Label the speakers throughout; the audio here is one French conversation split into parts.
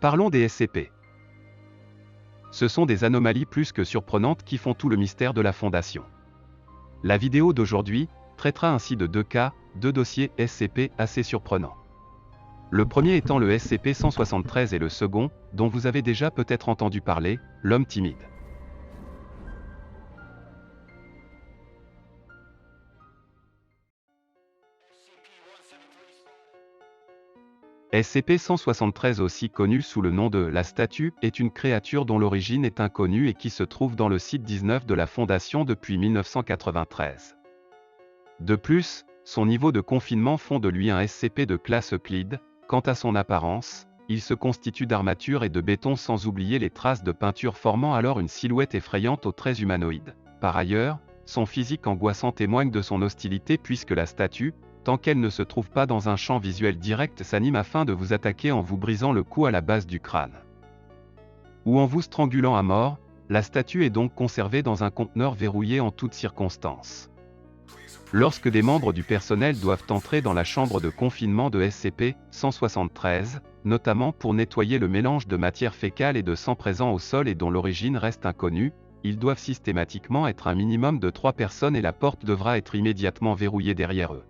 Speaker 1: Parlons des SCP. Ce sont des anomalies plus que surprenantes qui font tout le mystère de la Fondation. La vidéo d'aujourd'hui traitera ainsi de deux cas, deux dossiers SCP assez surprenants. Le premier étant le SCP-173 et le second, dont vous avez déjà peut-être entendu parler, l'homme timide. SCP-173, aussi connu sous le nom de la statue, est une créature dont l'origine est inconnue et qui se trouve dans le site 19 de la Fondation depuis 1993. De plus, son niveau de confinement font de lui un SCP de classe Euclide. Quant à son apparence, il se constitue d'armature et de béton sans oublier les traces de peinture formant alors une silhouette effrayante aux traits humanoïdes. Par ailleurs, son physique angoissant témoigne de son hostilité puisque la statue, tant qu'elle ne se trouve pas dans un champ visuel direct, s'anime afin de vous attaquer en vous brisant le cou à la base du crâne. Ou en vous strangulant à mort. La statue est donc conservée dans un conteneur verrouillé en toutes circonstances. Lorsque des membres du personnel doivent entrer dans la chambre de confinement de SCP-173, notamment pour nettoyer le mélange de matière fécale et de sang présent au sol et dont l'origine reste inconnue, ils doivent systématiquement être un minimum de 3 personnes et la porte devra être immédiatement verrouillée derrière eux.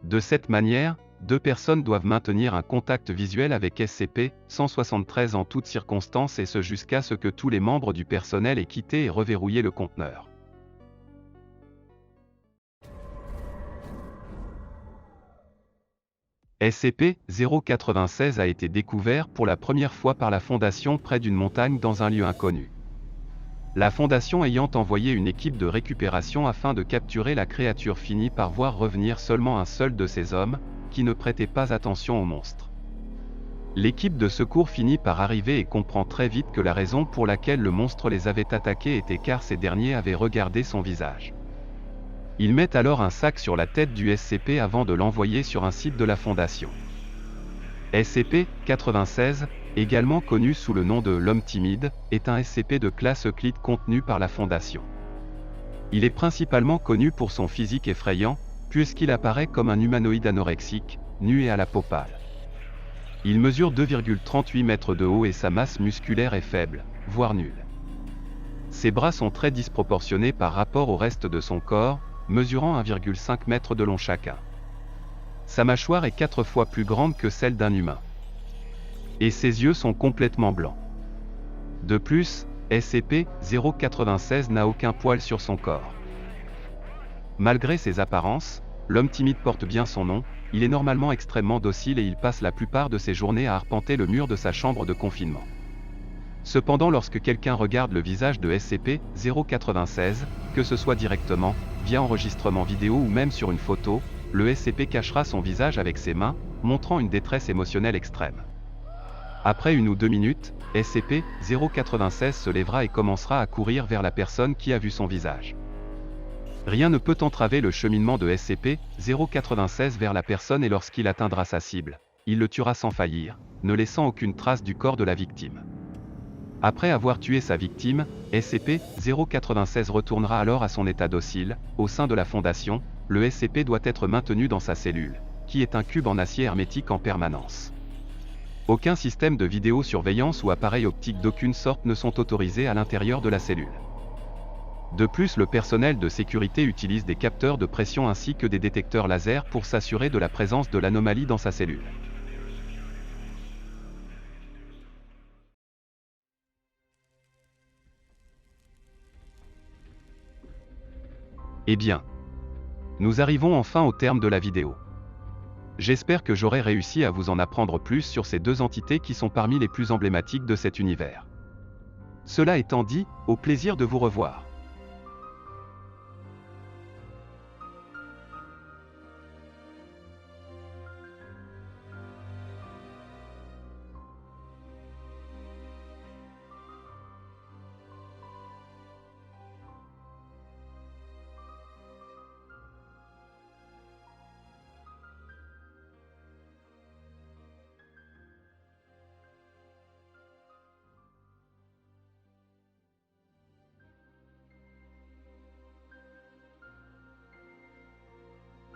Speaker 1: De cette manière, 2 personnes doivent maintenir un contact visuel avec SCP-173 en toutes circonstances et ce jusqu'à ce que tous les membres du personnel aient quitté et reverrouillé le conteneur. SCP-096 a été découvert pour la première fois par la Fondation près d'une montagne dans un lieu inconnu. La Fondation ayant envoyé une équipe de récupération afin de capturer la créature finit par voir revenir seulement un seul de ces hommes, qui ne prêtait pas attention au monstre. L'équipe de secours finit par arriver et comprend très vite que la raison pour laquelle le monstre les avait attaqués était car ces derniers avaient regardé son visage. Ils mettent alors un sac sur la tête du SCP avant de l'envoyer sur un site de la Fondation. SCP-96, également connu sous le nom de l'homme timide, est un SCP de classe Euclide contenu par la Fondation. Il est principalement connu pour son physique effrayant, puisqu'il apparaît comme un humanoïde anorexique, nu et à la peau pâle. Il mesure 2,38 mètres de haut et sa masse musculaire est faible, voire nulle. Ses bras sont très disproportionnés par rapport au reste de son corps, mesurant 1,5 m de long chacun. Sa mâchoire est 4 fois plus grande que celle d'un humain. Et ses yeux sont complètement blancs. De plus, SCP-096 n'a aucun poil sur son corps. Malgré ses apparences, l'homme timide porte bien son nom, il est normalement extrêmement docile et il passe la plupart de ses journées à arpenter le mur de sa chambre de confinement. Cependant, lorsque quelqu'un regarde le visage de SCP-096, que ce soit directement, via enregistrement vidéo ou même sur une photo, le SCP cachera son visage avec ses mains, montrant une détresse émotionnelle extrême. Après 1 ou 2 minutes, SCP-096 se lèvera et commencera à courir vers la personne qui a vu son visage. Rien ne peut entraver le cheminement de SCP-096 vers la personne et lorsqu'il atteindra sa cible, il le tuera sans faillir, ne laissant aucune trace du corps de la victime. Après avoir tué sa victime, SCP-096 retournera alors à son état docile. Au sein de la Fondation, le SCP doit être maintenu dans sa cellule, qui est un cube en acier hermétique en permanence. Aucun système de vidéosurveillance ou appareil optique d'aucune sorte ne sont autorisés à l'intérieur de la cellule. De plus, le personnel de sécurité utilise des capteurs de pression ainsi que des détecteurs laser pour s'assurer de la présence de l'anomalie dans sa cellule. Eh bien, nous arrivons enfin au terme de la vidéo. J'espère que j'aurai réussi à vous en apprendre plus sur ces 2 entités qui sont parmi les plus emblématiques de cet univers. Cela étant dit, au plaisir de vous revoir.